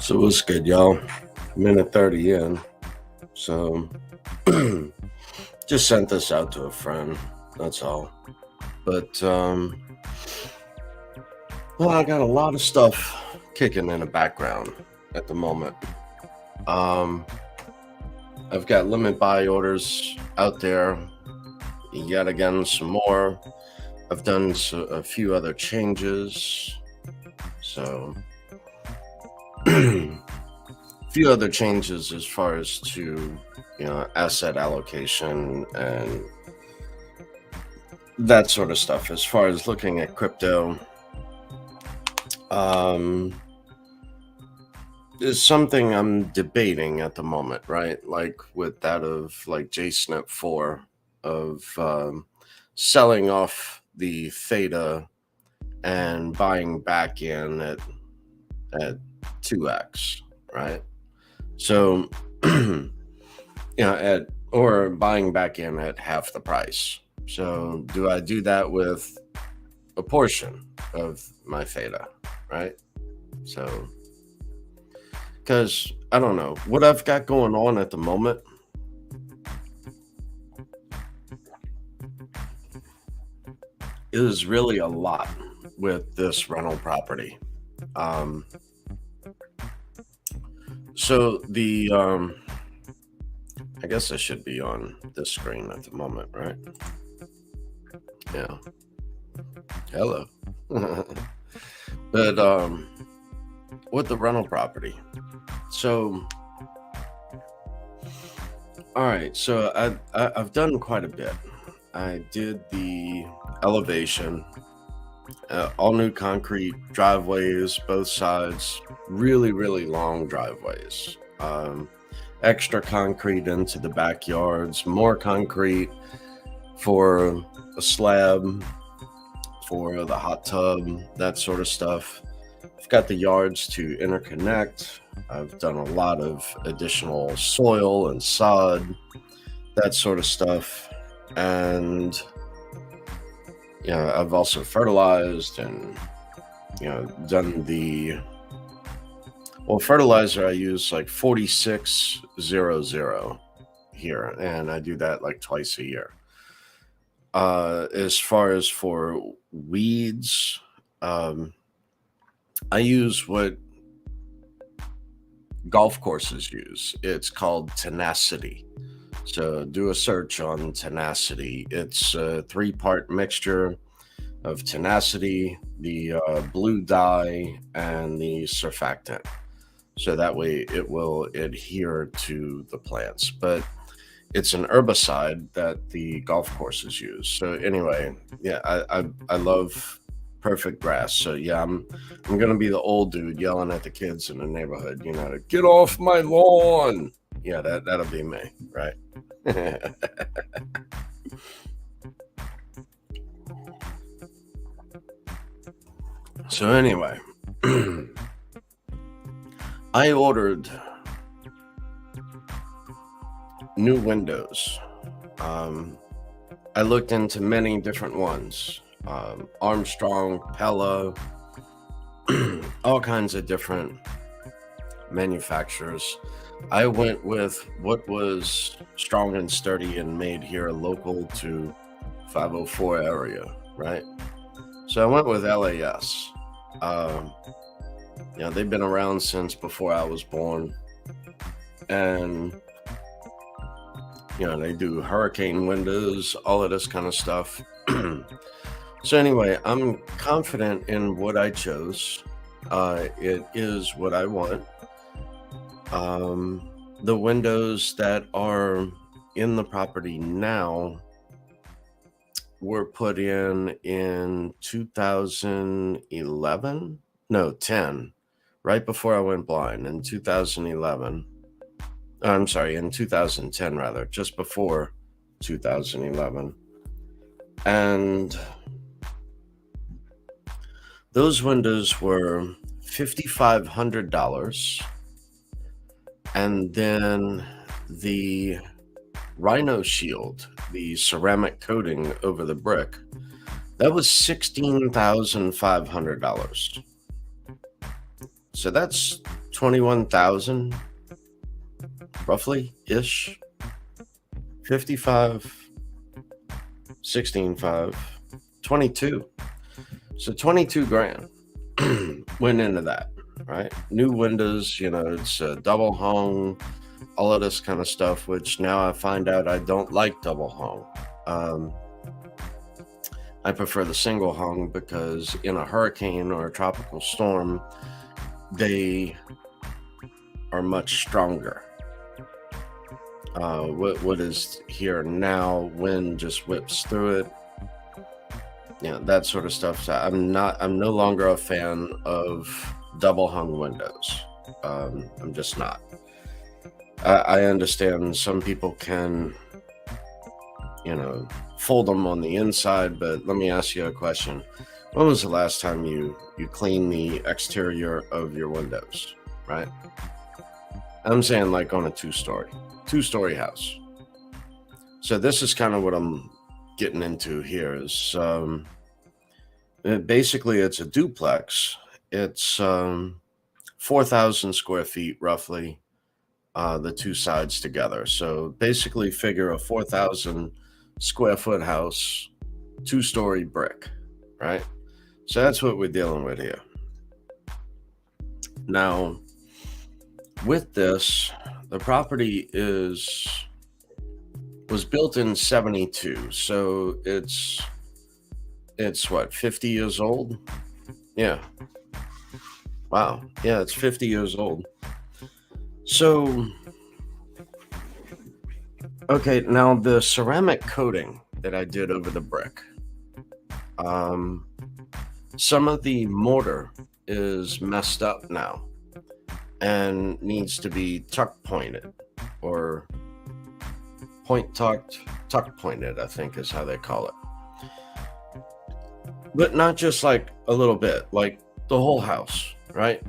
So what's good, y'all? Minute 30 in. So just sent this out to a friend. That's all. But well, I got a lot of stuff kicking in the background at the moment. I've got limit buy orders out there. Yet again, some more. I've done a few other changes. So a few other changes as far as to asset allocation and that sort of stuff. As far as looking at crypto, is something I'm debating at the moment, right? Like with that of like JSNIP 4 of selling off the theta and buying back in at 2x, right? So or buying back in at half the price. So do I do that with a portion of my theta, right? So because I don't know what I've got going on at the moment. Is really a lot with this rental property. So the I guess I should be on this screen at the moment, right? Yeah. Hello. But with the rental property. So all right, so I've done quite a bit. I did the elevation, all new concrete driveways, both sides, really, really long driveways. Extra concrete into the backyards, more concrete for a slab, for the hot tub, that sort of stuff. I've got the yards to interconnect. I've done a lot of additional soil and sod, that sort of stuff. And I've also fertilized and done the fertilizer. I use like 4600 here, and I do that like twice a year. As far as for weeds, I use what golf courses use. It's called Tenacity. So do a search on Tenacity. It's a 3-part mixture of Tenacity, the blue dye, and the surfactant. So that way it will adhere to the plants. But it's an herbicide that the golf courses use. So anyway, yeah, I love perfect grass. So yeah, I'm gonna be the old dude yelling at the kids in the neighborhood, to get off my lawn. Yeah, that'll be me, right? So anyway, I ordered new windows. I looked into many different ones. Armstrong, Pella, all kinds of different manufacturers. I went with what was strong and sturdy and made here local to 504 area, right? So I went with LAS. They've been around since before I was born. And they do hurricane windows, all of this kind of stuff. So anyway, I'm confident in what I chose. It is what I want. The windows that are in the property now were put in 2011. No, 10. Right before I went blind in 2011. I'm sorry, in 2010 rather, just before 2011. And those windows were $5,500. And then the Rhino Shield, the ceramic coating over the brick, that was $16,500. So that's 21,000 roughly ish, 55, 16.5, 22. So 22 grand went into that, right? New windows, it's double hung, all of this kind of stuff, which now I find out I don't like double hung. I prefer the single hung because in a hurricane or a tropical storm, they are much stronger. What is here now, wind just whips through it. That sort of stuff. So I'm no longer a fan of double hung windows. I'm just not. I understand some people can, fold them on the inside, but let me ask you a question. When was the last time you cleaned the exterior of your windows, right? I'm saying like on a two-story house. So this is kind of what I'm getting into here is basically it's a duplex. It's 4,000 square feet roughly, the two sides together. So basically figure a 4,000 square foot house, two-story brick, right? So that's what we're dealing with here. Now, with this, the property was built in 72, so it's what, 50 years old? Yeah. Wow. Yeah, it's 50 years old. So, okay, now the ceramic coating that I did over the brick, some of the mortar is messed up now and needs to be tuck pointed or tuck pointed, I think is how they call it. But not just like a little bit, like the whole house, right?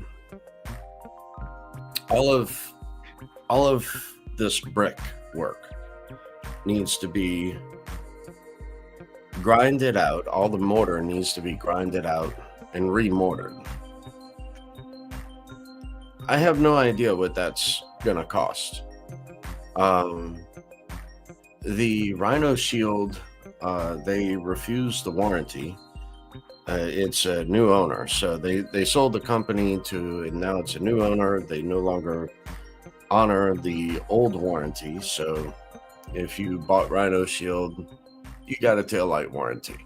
All of this brick work needs to be grinded out. All the mortar needs to be grinded out and remortared. I have no idea what that's gonna cost. The Rhino Shield, they refused the warranty. It's a new owner, so they sold the company and now it's a new owner. They no longer honor the old warranty. So if you bought Rhino Shield, you got a taillight warranty,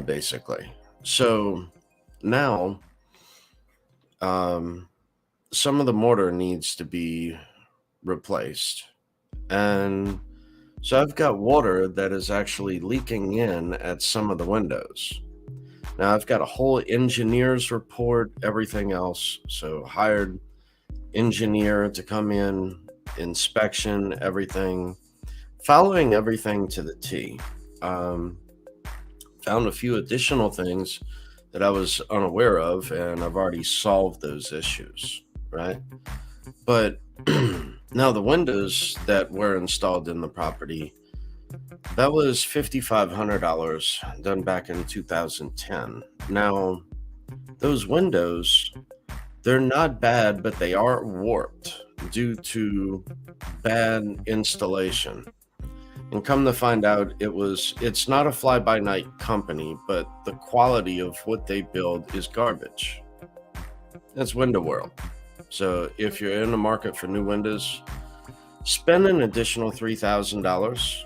basically. So now, some of the mortar needs to be replaced. And so I've got water that is actually leaking in at some of the windows. Now I've got a whole engineer's report, everything else. So hired engineer to come in, inspection, everything, following everything to the T. Found a few additional things that I was unaware of, and I've already solved those issues, right? But now the windows that were installed in the property, that was $5,500 done back in 2010. Now, those windows, they're not bad, but they are warped due to bad installation. And come to find out, it's not a fly-by-night company, but the quality of what they build is garbage. That's Window World. So if you're in the market for new windows, spend an additional $3,000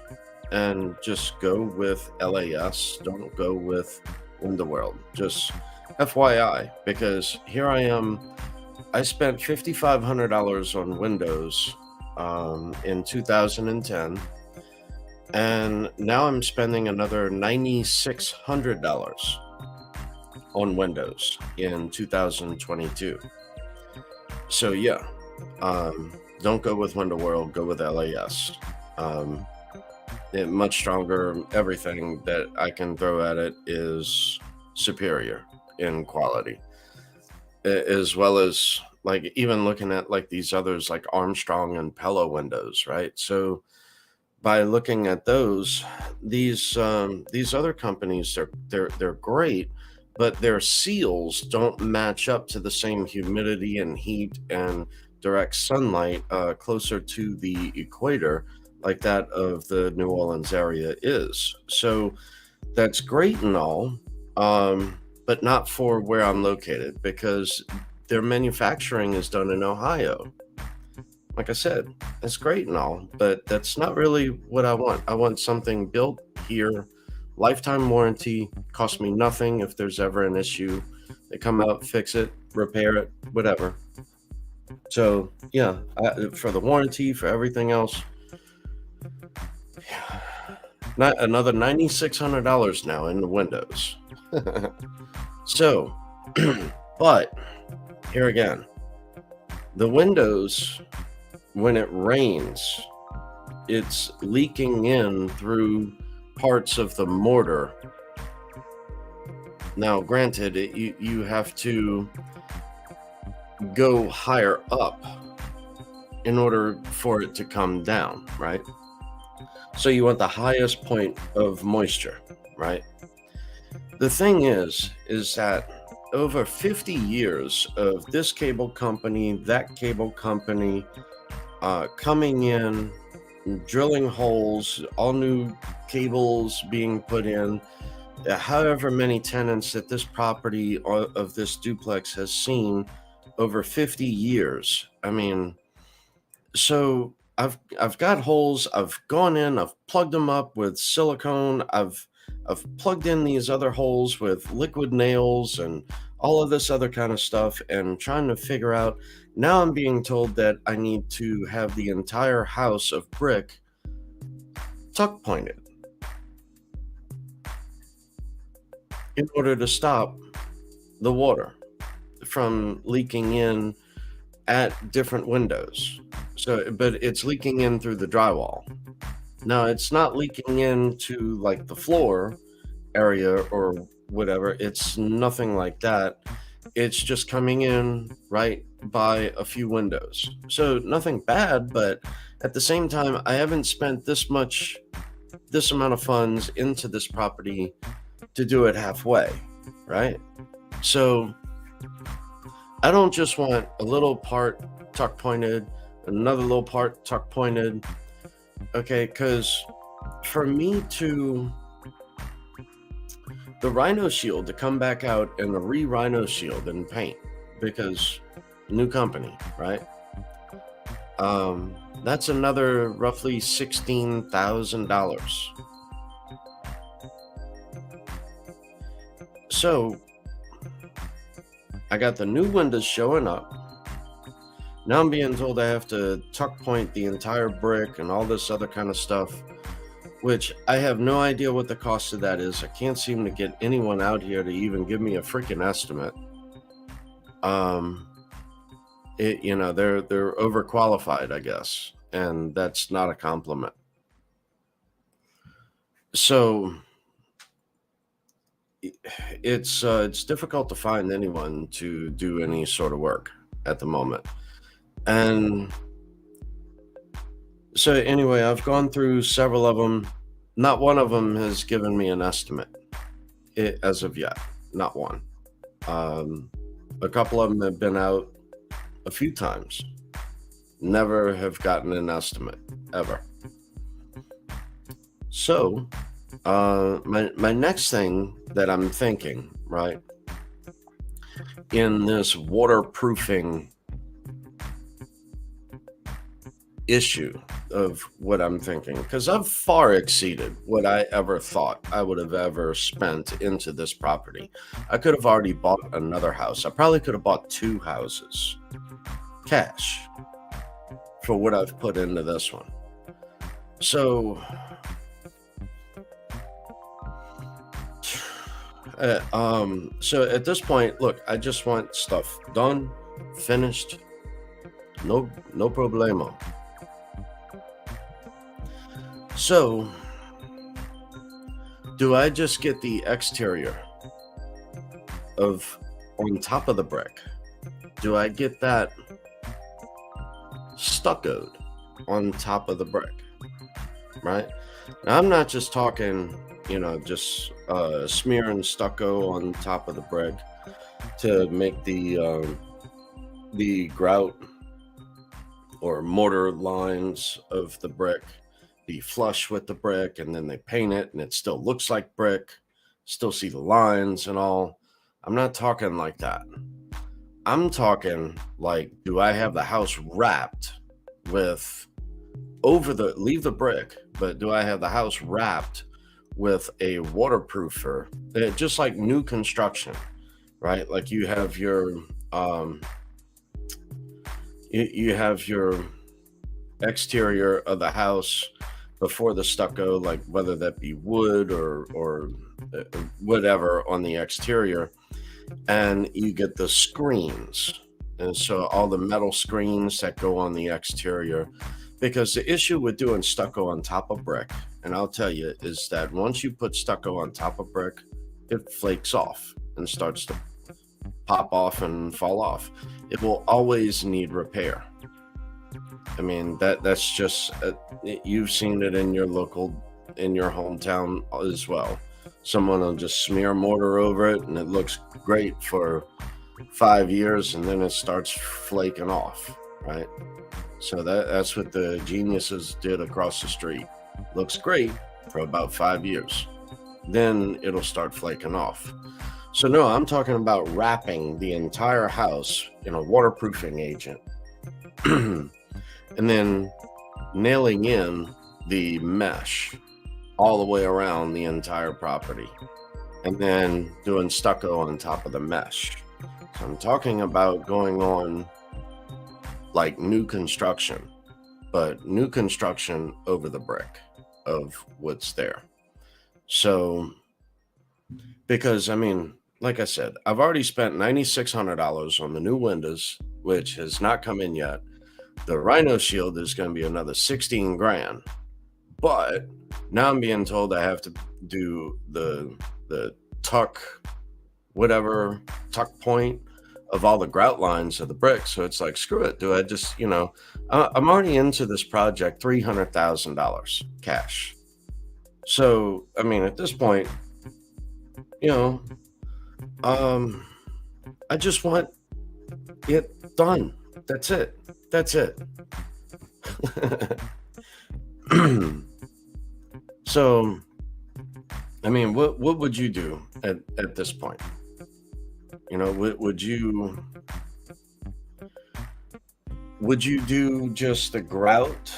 and just go with LAS. Don't go with Window World. Just FYI, because here I am. I spent $5,500 on windows in 2010. And now I'm spending another $9,600 on windows in 2022. So yeah, don't go with Window World, go with LAS. Much stronger. Everything that I can throw at it is superior in quality, as well as like even looking at like these others like Armstrong and Pella windows, right? So by looking at those, these other companies, they're great, but their seals don't match up to the same humidity and heat and direct sunlight closer to the equator like that of the New Orleans area is. So that's great and all, but not for where I'm located because their manufacturing is done in Ohio. Like I said, it's great and all, but that's not really what I want. I want something built here, lifetime warranty, cost me nothing if there's ever an issue. They come out, fix it, repair it, whatever. So, yeah, for the warranty, for everything else, not another $9,600 now in the windows. So, but here again, the windows, when it rains, it's leaking in through parts of the mortar. Now, granted, you have to go higher up in order for it to come down, right? So you want the highest point of moisture, right? The thing is that over 50 years of this cable company, that cable company, coming in, drilling holes, all new cables being put in, however many tenants that this property of this duplex has seen over 50 years. I mean, so I've got holes. I've gone in. I've plugged them up with silicone. I've plugged in these other holes with liquid nails and all of this other kind of stuff, and trying to figure out. Now I'm being told that I need to have the entire house of brick tuck pointed in order to stop the water from leaking in at different windows. So, but it's leaking in through the drywall. Now, it's not leaking into like the floor area or whatever. It's nothing like that. It's just coming in right by a few windows. So, nothing bad, but at the same time, I haven't spent this amount of funds into this property to do it halfway, right? So, I don't just want a little part tuck pointed, another little part tuck pointed. Okay, because for me to the Rhino Shield to come back out and the Rhino Shield and paint, because new company, right? That's another roughly $16,000. So I got the new windows showing up. Now I'm being told I have to tuck point the entire brick and all this other kind of stuff, which I have no idea what the cost of that is. I can't seem to get anyone out here to even give me a freaking estimate. They're overqualified, I guess, and that's not a compliment. So it's difficult to find anyone to do any sort of work at the moment. And so anyway, I've gone through several of them. Not one of them has given me an estimate as of yet. Not one. A couple of them have been out a few times. Never have gotten an estimate ever. So my next thing that I'm thinking, right, in this waterproofing issue of what I'm thinking, because I've far exceeded what I ever thought I would have ever spent into this property. I could have already bought another house. I probably could have bought 2 houses cash for what I've put into this one. So so at this point, look, I just want stuff done, finished, no problemo. So, do I just get the exterior of on top of the brick? Do I get that stuccoed on top of the brick? Right? Now, I'm not just talking just smearing stucco on top of the brick to make the grout or mortar lines of the brick be flush with the brick, and then they paint it and it still looks like brick, still see the lines and all. I'm not talking like that. I'm talking like, do I have the house wrapped with leave the brick, but do I have the house wrapped with a waterproofer, just like new construction, right? Like um you have your exterior of the house before the stucco, like whether that be wood or whatever on the exterior, and you get the screens, and so all the metal screens that go on the exterior. Because the issue with doing stucco on top of brick, and I'll tell you, is that once you put stucco on top of brick, it flakes off and starts to pop off and fall off. It will always need repair. I mean, that's just you've seen it in your hometown as well. Someone will just smear mortar over it and it looks great for 5 years, and then it starts flaking off, right? So that's what the geniuses did across the street. Looks great for about 5 years, then it'll start flaking off. So no, I'm talking about wrapping the entire house in a waterproofing agent and then nailing in the mesh all the way around the entire property, and then doing stucco on top of the mesh. So I'm talking about going on like new construction, but new construction over the brick of what's there. So, because I mean, like I said, I've already spent $9,600 on the new windows, which has not come in yet. The Rhino Shield is going to be another 16 grand, but now I'm being told I have to do the tuck point of all the grout lines of the brick. So it's like, screw it. Do I just, I'm already into this project, $300,000 cash. So, I mean, at this point, I just want it done. That's it. So, I mean, what would you do at this point? Would you do just the grout,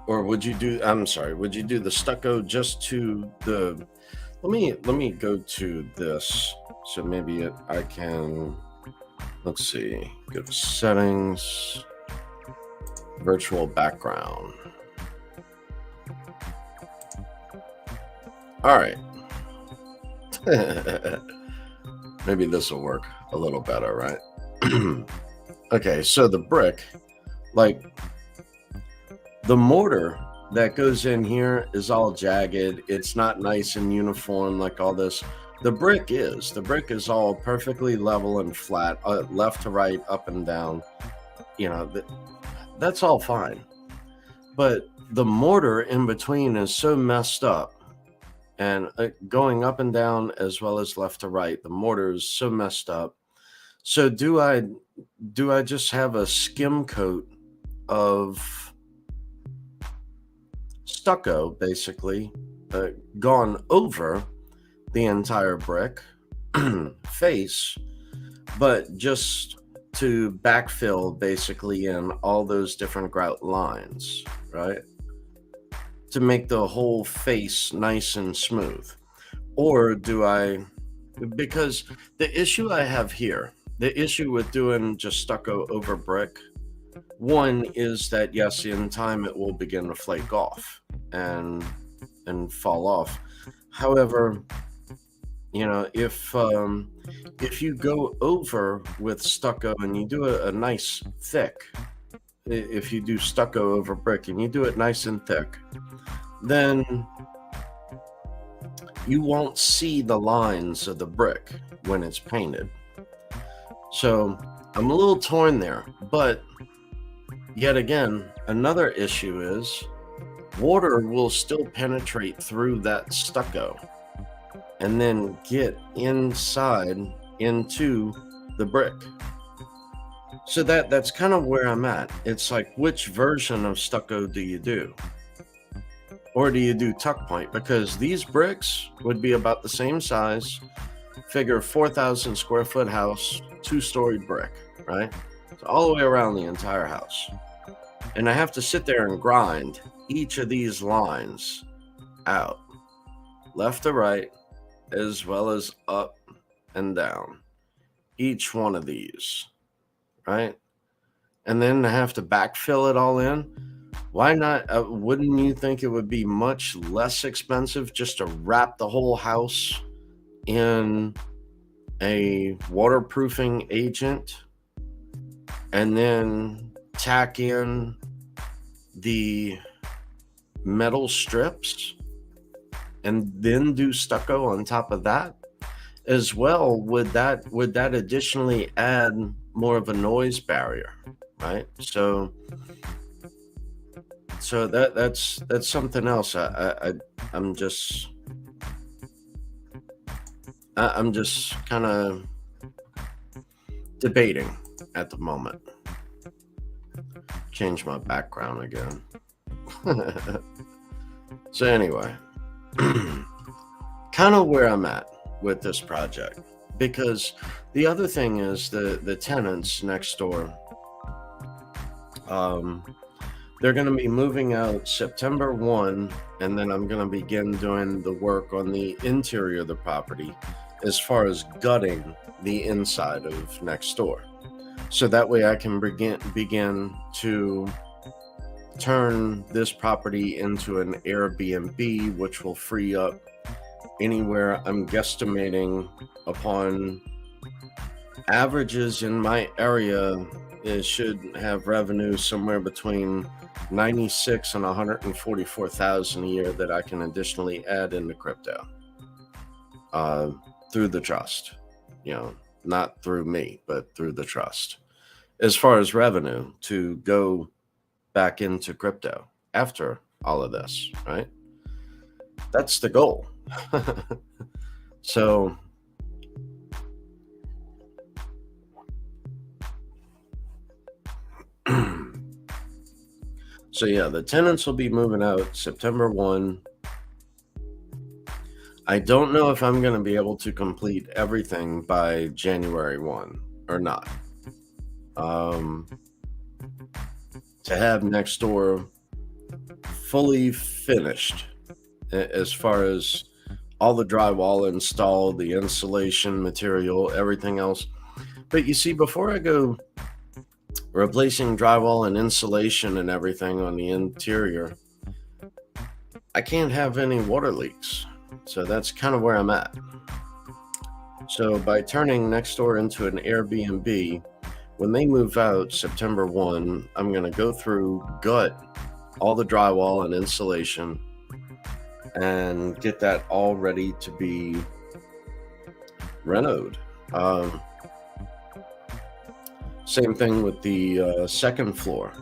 or would you do the stucco just to the, let me go to this. So maybe I can, let's see, go to settings, virtual background. All right. Maybe this will work a little better, right? Okay, so the brick, like the mortar that goes in here is all jagged. It's not nice and uniform like all this. The brick is all perfectly level and flat, left to right, up and down. That's all fine. But the mortar in between is so messed up. And going up and down as well as left to right, the mortar is so messed up. So do I just have a skim coat of stucco, basically, gone over the entire brick face, but just to backfill basically in all those different grout lines, right? To make the whole face nice and smooth? Or because the issue I have here, the issue with doing just stucco over brick, one is that yes, in time it will begin to flake off and fall off. However, if you go over with stucco and you do a nice thick, if you do stucco over brick and you do it nice and thick, then you won't see the lines of the brick when it's painted. So I'm a little torn there, but yet again, another issue is water will still penetrate through that stucco and then get inside into the brick. So that's kind of where I'm at. It's like, which version of stucco do you do? Or do you do tuck point? Because these bricks would be about the same size, figure 4,000 square foot house, 2-story brick, right? So all the way around the entire house. And I have to sit there and grind each of these lines out, left to right, as well as up and down. Each one of these, right? And then I have to backfill it all in. Why not? Wouldn't you think it would be much less expensive just to wrap the whole house in a waterproofing agent and then tack in the metal strips and then do stucco on top of that as well? Would that additionally add more of a noise barrier, right? So that's something else. I'm just kind of debating at the moment. Change my background again. So anyway, kind of where I'm at with this project, because the other thing is the tenants next door, they're going to be moving out September 1, and then I'm going to begin doing the work on the interior of the property as far as gutting the inside of next door. So that way I can begin to turn this property into an Airbnb, which will free up anywhere, I'm guesstimating, upon averages in my area, it should have revenue somewhere between 96 and 144,000 a year that I can additionally add into crypto through the trust, not through me, but through the trust, as far as revenue to go back into crypto after all of this, right? That's the goal. So yeah, the tenants will be moving out September 1. I don't know if I'm going to be able to complete everything by January 1 or not. To have next door fully finished as far as all the drywall installed, the insulation material, everything else. But you see, before I go replacing drywall and insulation and everything on the interior, I can't have any water leaks. So that's kind of where I'm at. So by turning next door into an Airbnb, when they move out September 1, I'm going to go through, gut all the drywall and insulation, and get that all ready to be renoed. Same thing with the second floor.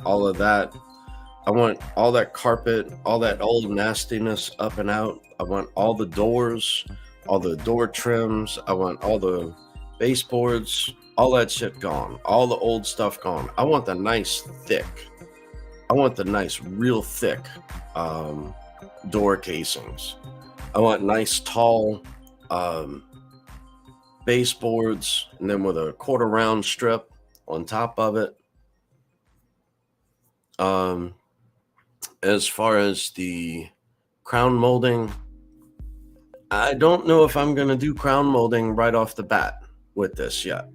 All of that. I want all that carpet, all that old nastiness up and out. I want all the doors, all the door trims. I want all the baseboards, all that shit gone. All the old stuff gone. I want the nice real thick door casings. I want nice tall baseboards, and then with a quarter round strip on top of it. As far as the crown molding, I don't know if I'm going to do crown molding right off the bat with this yet.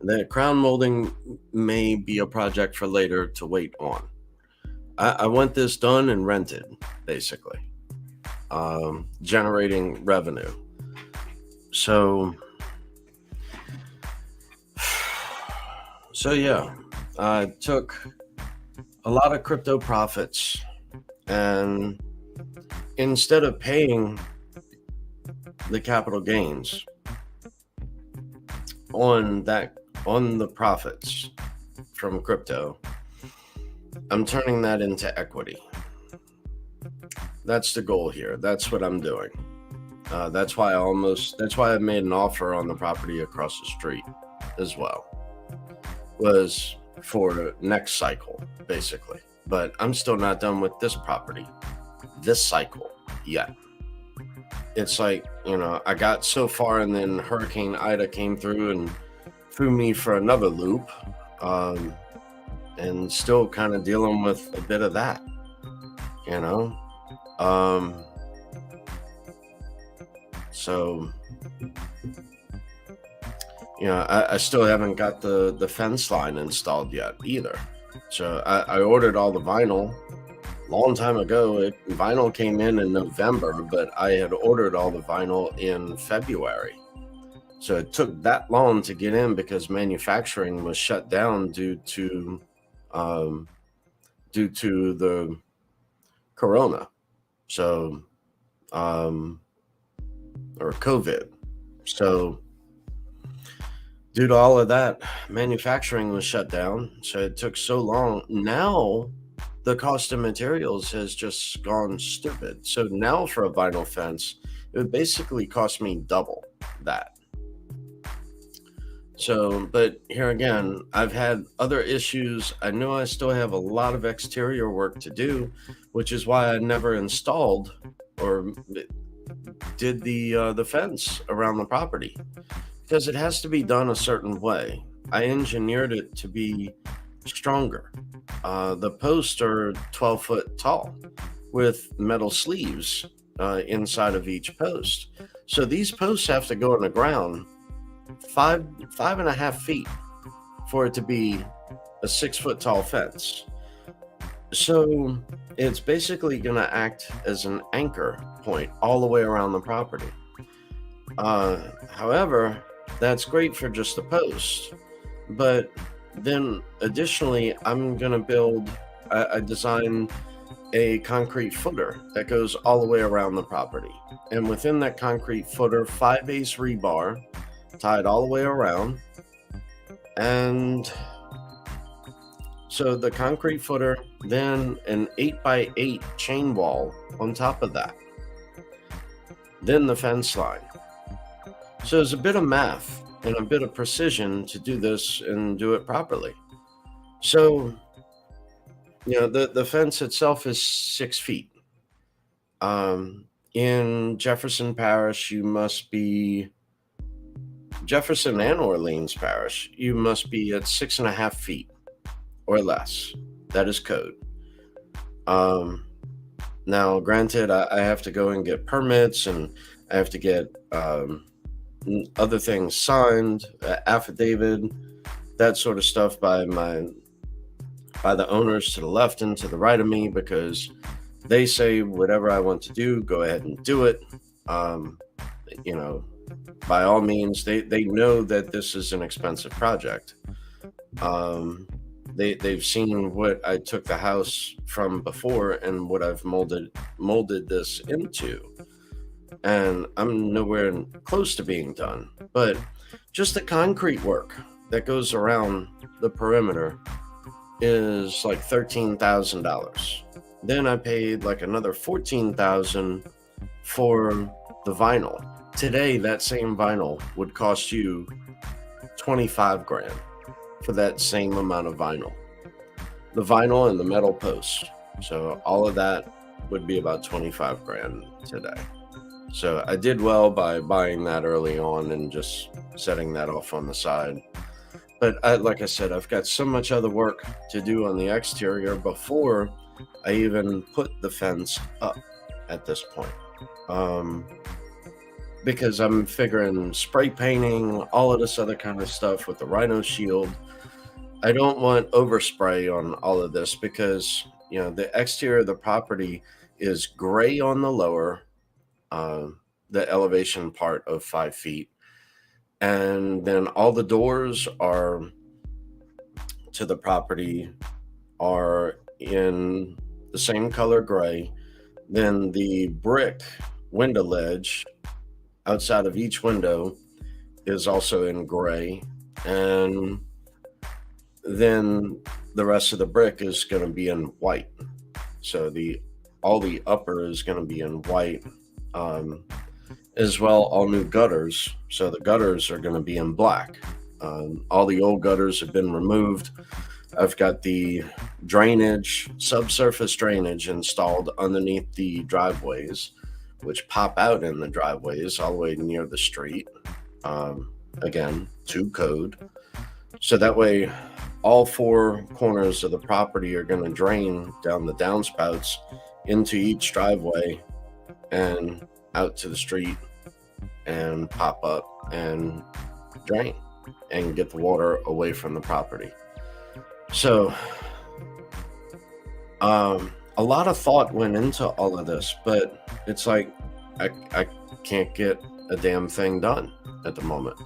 The crown molding may be a project for later to wait on. I want this done and rented, basically, generating revenue. So yeah, I took a lot of crypto profits, and instead of paying the capital gains on the profits from crypto, I'm turning that into equity. That's the goal here. That's what I'm doing. That's why I made an offer on the property across the street as well, was for next cycle, basically. But I'm still not done with this property, this cycle yet. It's like, I got so far and then Hurricane Ida came through and threw me for another loop. And still kind of dealing with a bit of that, you know? So, I still haven't got the fence line installed yet either. So I ordered all the vinyl long time ago. Vinyl came in November, but I had ordered all the vinyl in February. So it took that long to get in because manufacturing was shut down due to the corona. So, or COVID. So due to all of that, manufacturing was shut down. So it took so long. Now the cost of materials has just gone stupid. So now for a vinyl fence, it would basically cost me double that. So, but here again, I've had other issues. I know I still have a lot of exterior work to do, which is why I never installed or did the fence around the property, because it has to be done a certain way. I engineered it to be stronger. The posts are 12 foot tall with metal sleeves inside of each post. So these posts have to go in the ground 5.5 feet for it to be a 6 foot tall fence. So it's basically going to act as an anchor point all the way around the property. However, that's great for just the post. But then additionally, I'm going to build, I designed a concrete footer that goes all the way around the property. And within that concrete footer, 5/8 rebar tied all the way around. And so the concrete footer, then an 8x8 chain wall on top of that. Then the fence line. So there's a bit of math and a bit of precision to do this and do it properly. So, the fence itself is 6 feet. In Jefferson Parish, Jefferson and Orleans Parish, you must be at 6.5 feet or less. That is code. Now, granted, I have to go and get permits, and I have to get other things signed, affidavit, that sort of stuff by the owners to the left and to the right of me, because they say whatever I want to do, go ahead and do it. By all means, they know that this is an expensive project. They've seen what I took the house from before and what I've molded this into. And I'm nowhere close to being done. But just the concrete work that goes around the perimeter is like $13,000. Then I paid like another $14,000 for the vinyl. Today, that same vinyl would cost you $25,000 for that same amount of vinyl. The vinyl and the metal posts. So all of that would be about $25,000 today. So I did well by buying that early on and just setting that off on the side. But like I said, I've got so much other work to do on the exterior before I even put the fence up at this point. Because I'm figuring spray painting, all of this other kind of stuff with the Rhino Shield. I don't want overspray on all of this because, the exterior of the property is gray on the lower, the elevation part of 5 feet. And then all the doors to the property are in the same color gray. Then the brick window ledge outside of each window is also in gray. And then the rest of the brick is going to be in white. So all the upper is going to be in white. Um, as well, all new gutters. So the gutters are going to be in black. All the old gutters have been removed. I've got the drainage, subsurface drainage installed underneath the driveways, which pop out in the driveways all the way near the street. Again, to code. So that way, all four corners of the property are going to drain down the downspouts into each driveway and out to the street and pop up and drain and get the water away from the property. So a lot of thought went into all of this, but it's like I can't get a damn thing done at the moment.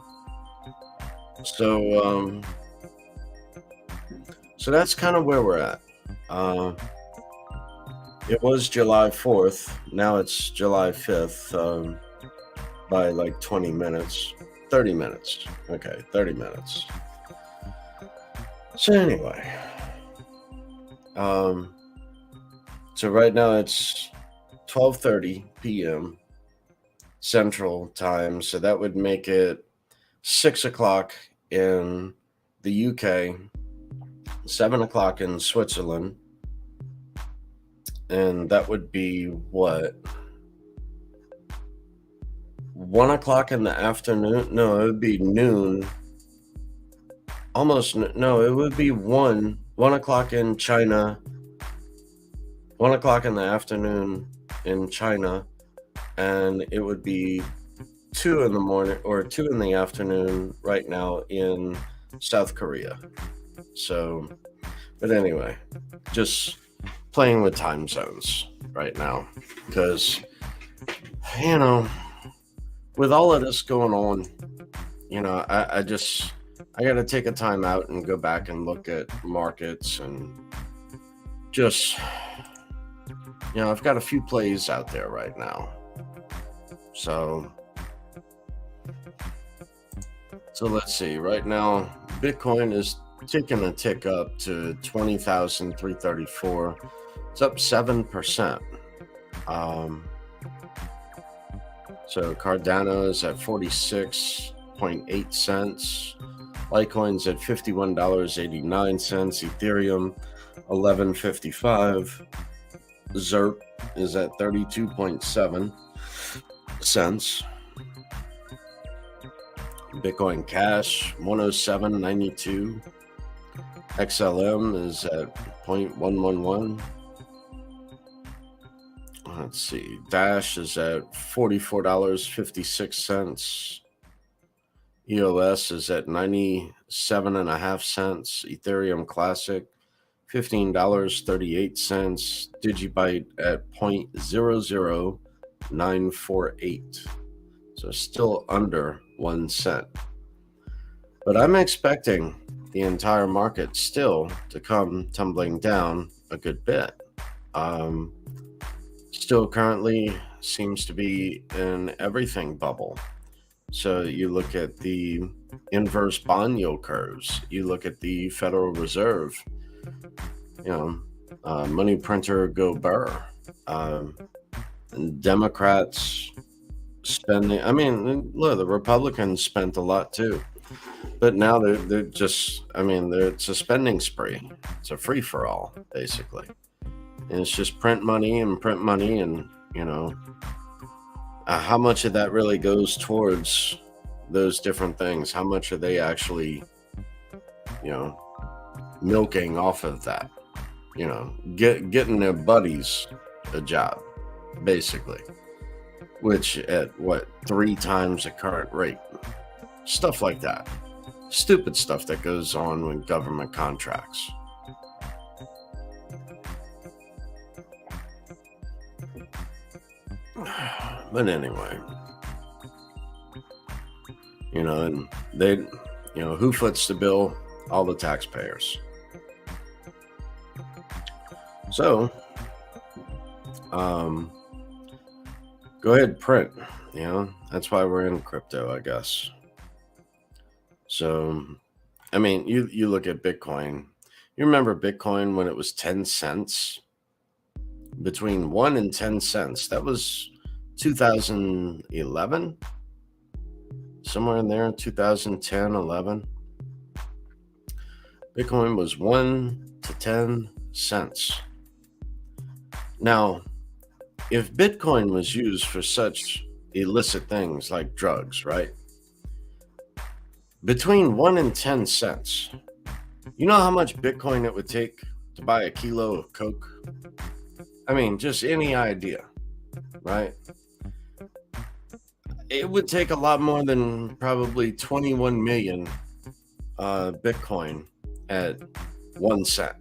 So so that's kind of where we're at. It was July 4th. Now it's July 5th by like 20 minutes. 30 minutes. Okay, 30 minutes. So anyway. So right now it's 12:30 p.m. Central Time. So that would make it 6 o'clock in the UK, 7 o'clock in Switzerland. And that would be what? 1 o'clock in the afternoon? No, it would be noon. Almost, no, it would be 1 o'clock in China, 1 o'clock in the afternoon in China, and it would be 2 in the morning or 2 in the afternoon right now in South Korea. So, but anyway, just playing with time zones right now because, you know, with all of this going on, you know, I got to take a time out and go back and look at markets and just, you know, I've got a few plays out there right now. So let's see. Right now, Bitcoin is taking a tick up to 20,334. It's up 7%. So Cardano is at 46.8 cents. Litecoin's at $51.89. Ethereum, $11.55. ZERP is at 32.7 cents. Bitcoin Cash, 107.92. XLM is at 0.111. Let's see. Dash is at $44.56. EOS is at 97.5 cents. Ethereum Classic, $15.38. Digibyte at 0.00948. So still under 1 cent. But I'm expecting the entire market still to come tumbling down a good bit. Still currently seems to be an everything bubble. So you look at the inverse bond yield curves, you look at the Federal Reserve, you know, money printer go burr, and Democrats spending. I mean, look, the Republicans spent a lot too, but now they're just. I mean, it's a spending spree. It's a free for all, basically, and it's just print money, and you know. How much of that really goes towards those different things? How much are they actually, you know, milking off of that? You know, getting their buddies a job, basically, which at what 3 times the current rate? Stuff like that. Stupid stuff that goes on with government contracts. But anyway, you know, and they, you know, who foots the bill? All the taxpayers. So, go ahead, print. You know, that's why we're in crypto, I guess. So, I mean, you look at Bitcoin. You remember Bitcoin when it was 10 cents? between 1 and 10 cents. That was 2011, somewhere in there, 2010, 11. Bitcoin was 1 to 10 cents. Now, if Bitcoin was used for such illicit things like drugs, right? Between 1 and 10 cents, you know how much Bitcoin it would take to buy a kilo of Coke? I mean, just any idea, right? It would take a lot more than probably 21 million Bitcoin at 1 cent.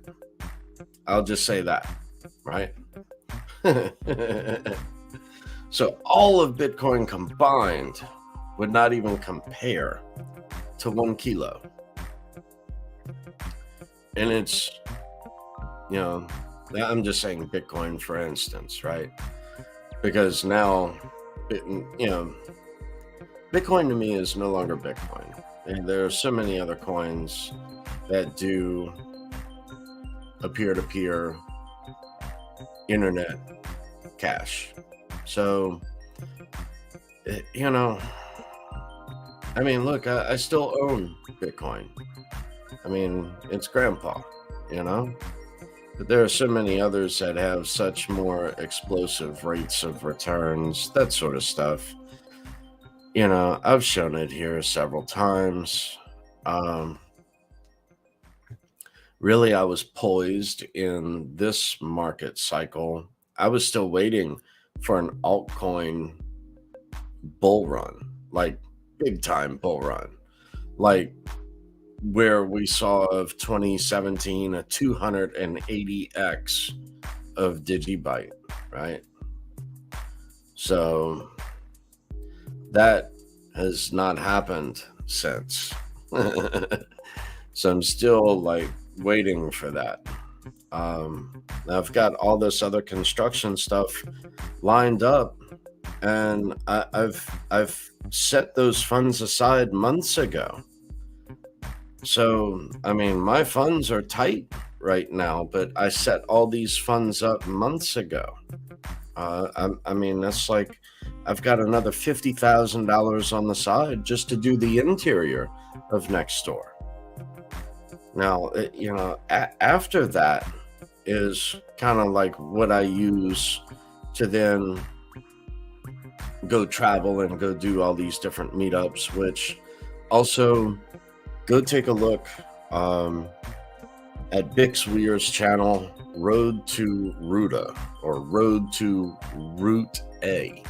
I'll just say that, right? So all of Bitcoin combined would not even compare to 1 kilo. And it's, I'm just saying Bitcoin, for instance, right? Because now, Bitcoin to me is no longer Bitcoin. And there are so many other coins that do a peer-to-peer internet cash. So, I mean, look, I still own Bitcoin. I mean, it's grandpa, But there are so many others that have such more explosive rates of returns, that sort of stuff. I've shown it here several times. Really, I was poised in this market cycle. I was still waiting for an altcoin bull run, like big time bull run, like where we saw of 2017 a 280x of Digibyte, right? So that has not happened since. So I'm still like waiting for that. I've got all this other construction stuff lined up, and I've set those funds aside months ago. So, I mean, my funds are tight right now, but I set all these funds up months ago. I mean, that's like I've got another $50,000 on the side just to do the interior of next door. Now, after that is kind of like what I use to then go travel and go do all these different meetups, which also go take a look at Bix Weir's channel, Road to Ruta, or Road to Root A.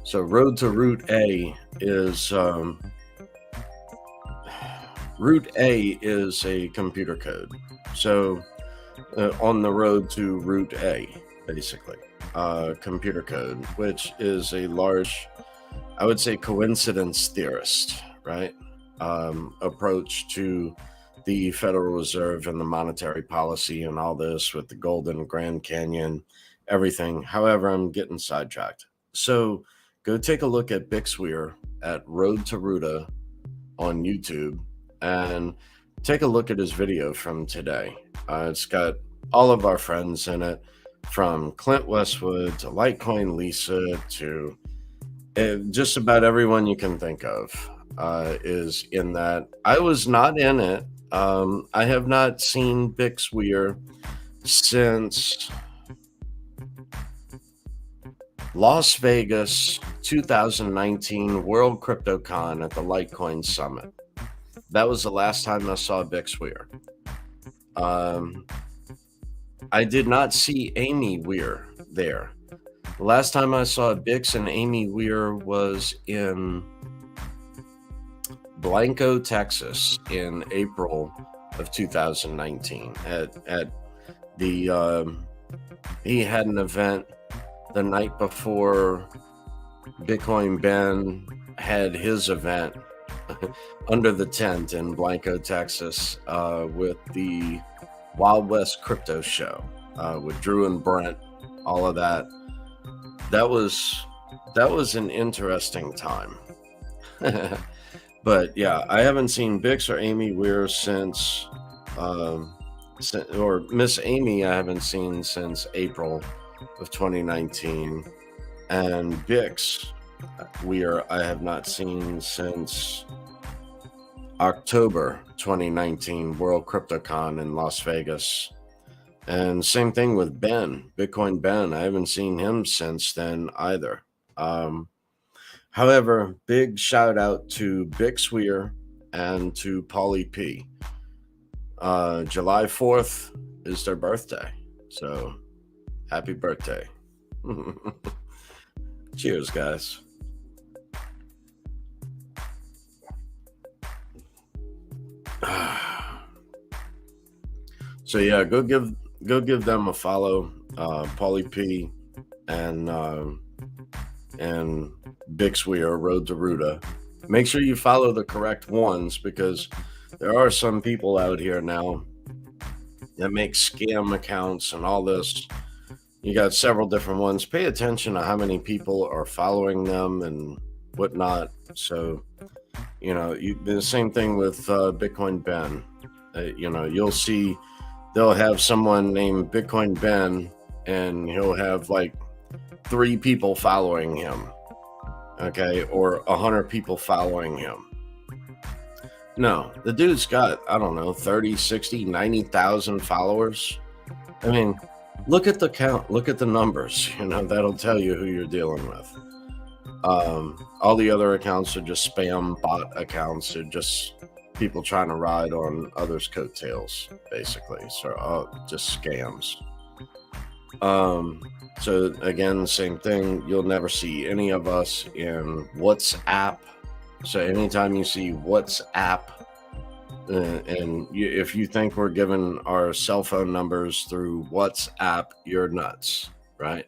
So Road to Root A is Root A is a computer code. So on the road to Root A, basically, computer code, which is a large, I would say, coincidence theorist, right? Approach to the Federal Reserve and the monetary policy and all this with the Golden Grand Canyon, everything. However, I'm getting sidetracked. So go take a look at Bix Weir at Road to Ruta on YouTube and take a look at his video from today. It's got all of our friends in it, from Clint Westwood to Litecoin Lisa to just about everyone you can think of is in that. I was not in it. I have not seen Bix Weir since Las Vegas 2019 World CryptoCon at the Litecoin Summit. That was the last time I saw Bix Weir. I did not see Amy Weir there. The last time I saw Bix and Amy Weir was in Blanco, Texas in April of 2019 at the he had an event the night before Bitcoin Ben had his event under the tent in Blanco, Texas, with the Wild West Crypto Show with Drew and Brent, all of that. That was an interesting time. But yeah, I haven't seen Bix or Amy Weir since, or Miss Amy, I haven't seen since April of 2019, and Bix I have not seen since October 2019, World CryptoCon in Las Vegas. And same thing with Ben, Bitcoin Ben. I haven't seen him since then either. However, big shout out to Bixweir and to Polly P. July 4th is their birthday. So happy birthday. Cheers, guys. So yeah, go give them a follow, Paulie P and Bixweir, Road to Ruta. Make sure you follow the correct ones, because there are some people out here now that make scam accounts and all this. You got several different ones. Pay attention to how many people are following them and whatnot. So, the same thing with Bitcoin Ben. You'll see they'll have someone named Bitcoin Ben, and he'll have like 3 people following him. Okay, or 100 people following him. No, the dude's got, I don't know, 30, 60, 90,000 followers. I mean, look at the count, look at the numbers, that'll tell you who you're dealing with. All the other accounts are just spam bot accounts. They're just people trying to ride on others' coattails, basically. So just scams. So again, same thing. You'll never see any of us in WhatsApp. So anytime you see WhatsApp, if you think we're giving our cell phone numbers through WhatsApp, you're nuts, right?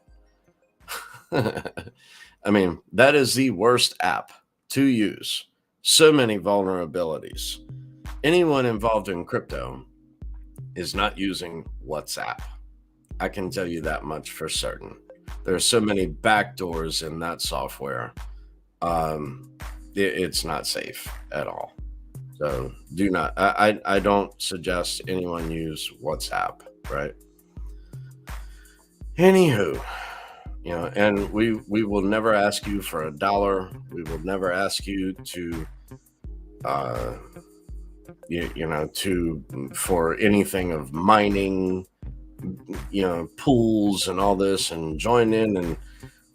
I mean, that is the worst app to use. So many vulnerabilities. Anyone involved in crypto is not using WhatsApp. I can tell you that much for certain. There are so many backdoors in that software. It's not safe at all. So do not. I don't suggest anyone use WhatsApp, right? Anywho, and we will never ask you for $1. We will never ask you to for anything of mining, pools and all this, and join in, and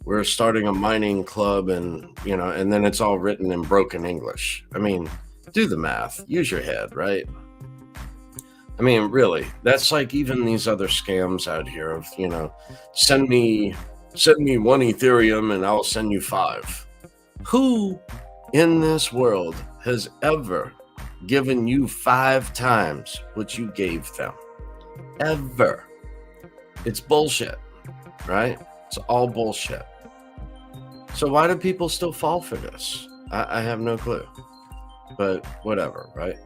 we're starting a mining club, and and then it's all written in broken English. I mean, do the math, use your head, right? I mean, really, that's like even these other scams out here of, send me 1 Ethereum and I'll send you 5. Who in this world has ever given you 5 times what you gave them? Ever. It's bullshit, right? It's all bullshit. So why do people still fall for this? I have no clue. But whatever, right?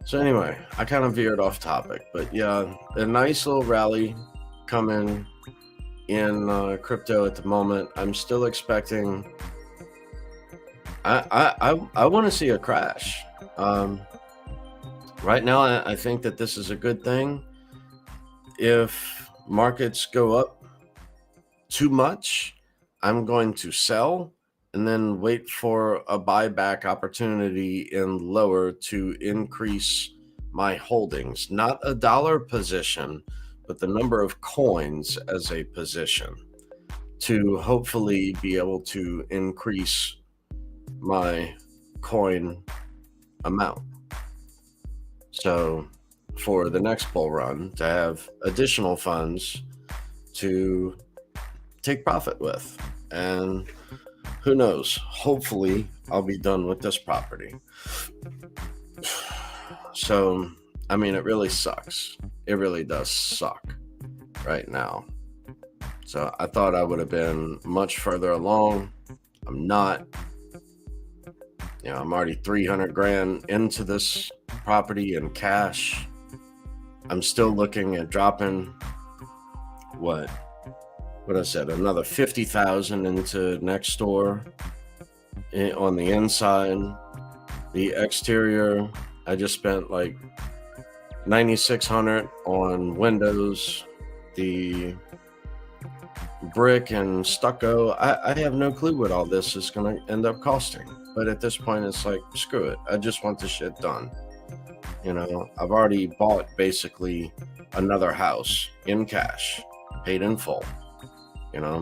So anyway, I kind of veered off topic, but yeah, a nice little rally coming in crypto at the moment. I'm still expecting. I want to see a crash. Right now, I think that this is a good thing. If markets go up too much, I'm going to sell and then wait for a buyback opportunity in lower to increase my holdings. Not a dollar position, but the number of coins as a position, to hopefully be able to increase my coin amount. So for the next bull run, to have additional funds to take profit with. And who knows, hopefully I'll be done with this property. So, I mean, it really sucks. It really does suck right now. So I thought I would have been much further along. I'm not. I'm already 300 grand into this property in cash. I'm still looking at dropping what I said, another 50,000 into next door on the inside. The exterior, I just spent like 9,600 on windows the brick and stucco. I have no clue what all this is going to end up costing. But at this point, it's like, screw it. I just want the shit done. I've already bought basically another house in cash, paid in full.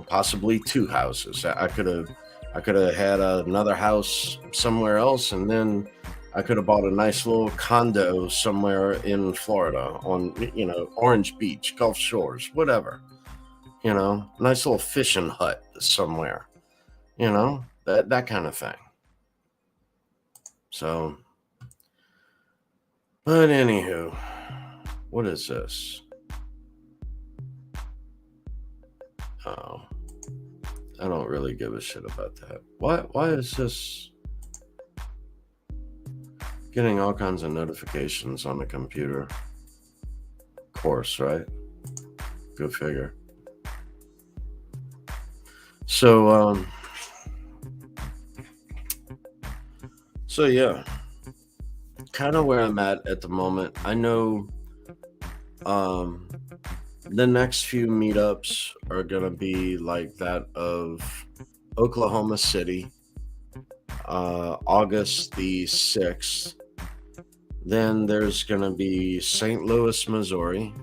Possibly two houses. I could have had another house somewhere else, and then I could have bought a nice little condo somewhere in Florida on, Orange Beach, Gulf Shores, whatever. Nice little fishing hut somewhere. That kind of thing. So, but anywho, what is this? Oh, I don't really give a shit about that. Why is this getting all kinds of notifications on the computer? Of course, right? Go figure. So yeah, kind of where I'm at the moment. I know the next few meetups are gonna be like that of Oklahoma City, August the 6th. Then there's gonna be St. Louis, Missouri.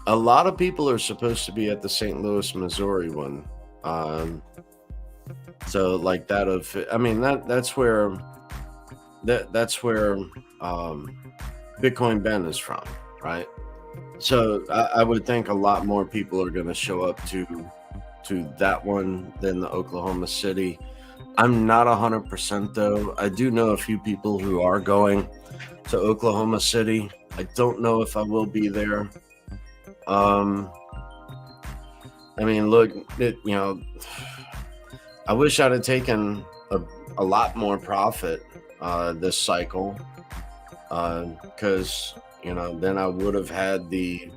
A lot of people are supposed to be at the St. Louis, Missouri one. So like that of, I mean, that's where Bitcoin Ben is from, right? So I would think a lot more people are going to show up to that one than the Oklahoma City. I'm not 100% though. I do know a few people who are going to Oklahoma City. I don't know if I will be there. I mean, look, I wish I'd have taken a lot more profit this cycle, because then I would have had the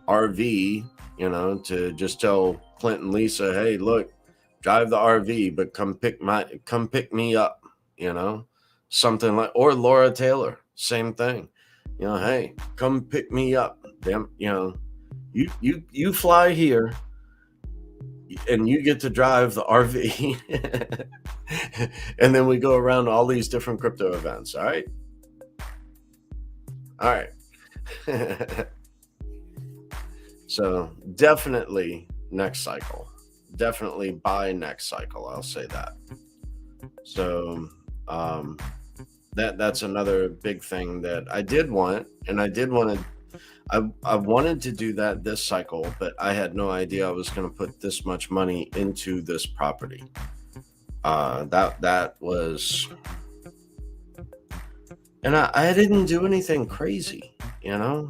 RV, to just tell Clint and Lisa, hey, look, drive the RV, but come pick me up, something like, or Laura Taylor, same thing, hey, come pick me up. Damn, you fly here and you get to drive the RV and then we go around all these different crypto events. All right. So definitely next cycle, definitely by next cycle. I'll say that. So, that's another big thing that I did want, and I wanted to do that this cycle, but I had no idea I was going to put this much money into this property. That was, and I didn't do anything crazy, I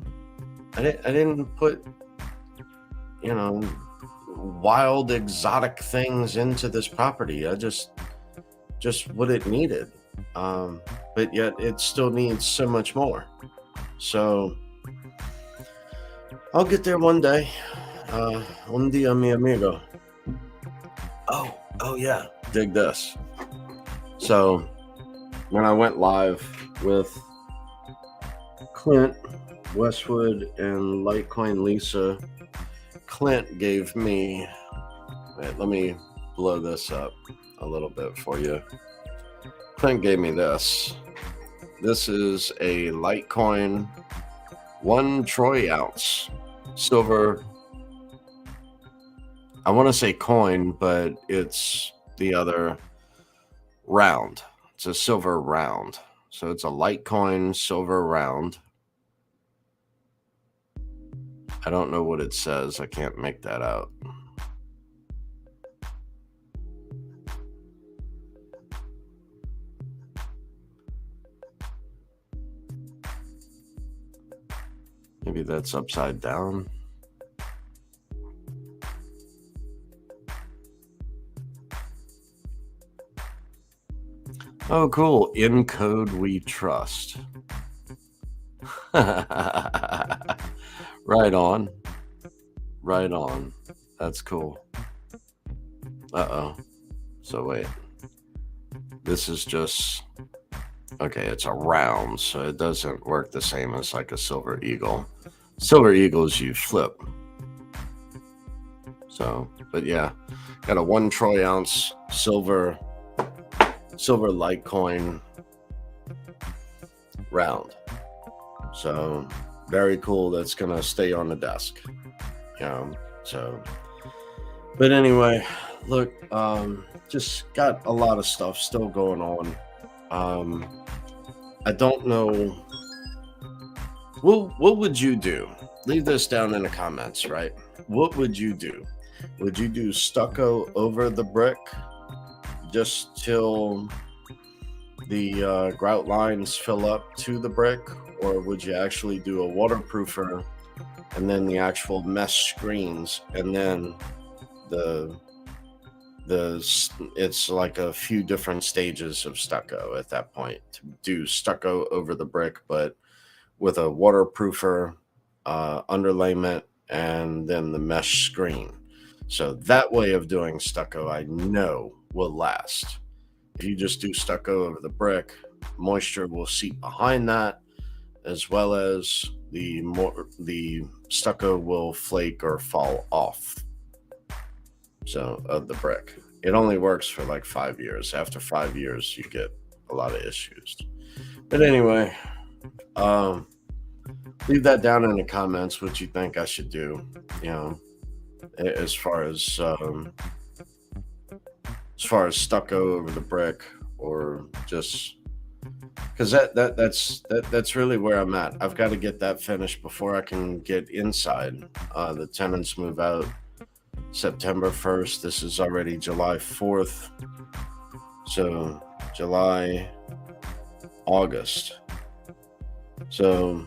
didn't put, wild exotic things into this property. I just what it needed. But yet it still needs so much more. So I'll get there one day. Un día, mi amigo. Oh yeah, dig this. So when I went live with Clint Westwood and Litecoin Lisa, Clint gave me, wait, let me blow this up a little bit for you. Clint gave me this. This is a Litecoin 1 troy ounce silver. I want to say coin, but it's the other round. It's a silver round. So it's a Litecoin silver round. I don't know what it says. I can't make that out. Maybe that's upside down. Oh, cool. In code we trust. Right on. Right on. That's cool. Uh-oh. So wait. This is just Okay, it's a round, so it doesn't work the same as like a Silver Eagle. Silver Eagles you flip. So, but yeah, got a 1 troy ounce silver Litecoin round. So very cool. That's gonna stay on the desk. So but anyway, look, just got a lot of stuff still going on. I don't know. What would you do? Leave this down in the comments, right? What would you do? Would you do stucco over the brick just till the grout lines fill up to the brick, or would you actually do a waterproofer and then the actual mesh screens, and then the it's like a few different stages of stucco at that point to do stucco over the brick, but with a waterproofer underlayment and then the mesh screen. So that way of doing stucco, I know, will last. If you just do stucco over the brick, moisture will seep behind that, as well as the stucco will flake or fall off. So of the brick, it only works for like 5 years. After 5 years, you get a lot of issues. But anyway, leave that down in the comments what you think I should do. As far as stucco over the brick, or just because that's really where I'm at. I've got to get that finished before I can get inside. The tenants move out September 1st. This is already July 4th. So July, August. So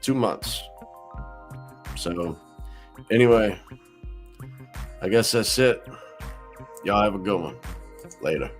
2 months. So anyway, I guess that's it. Y'all have a good one. Later.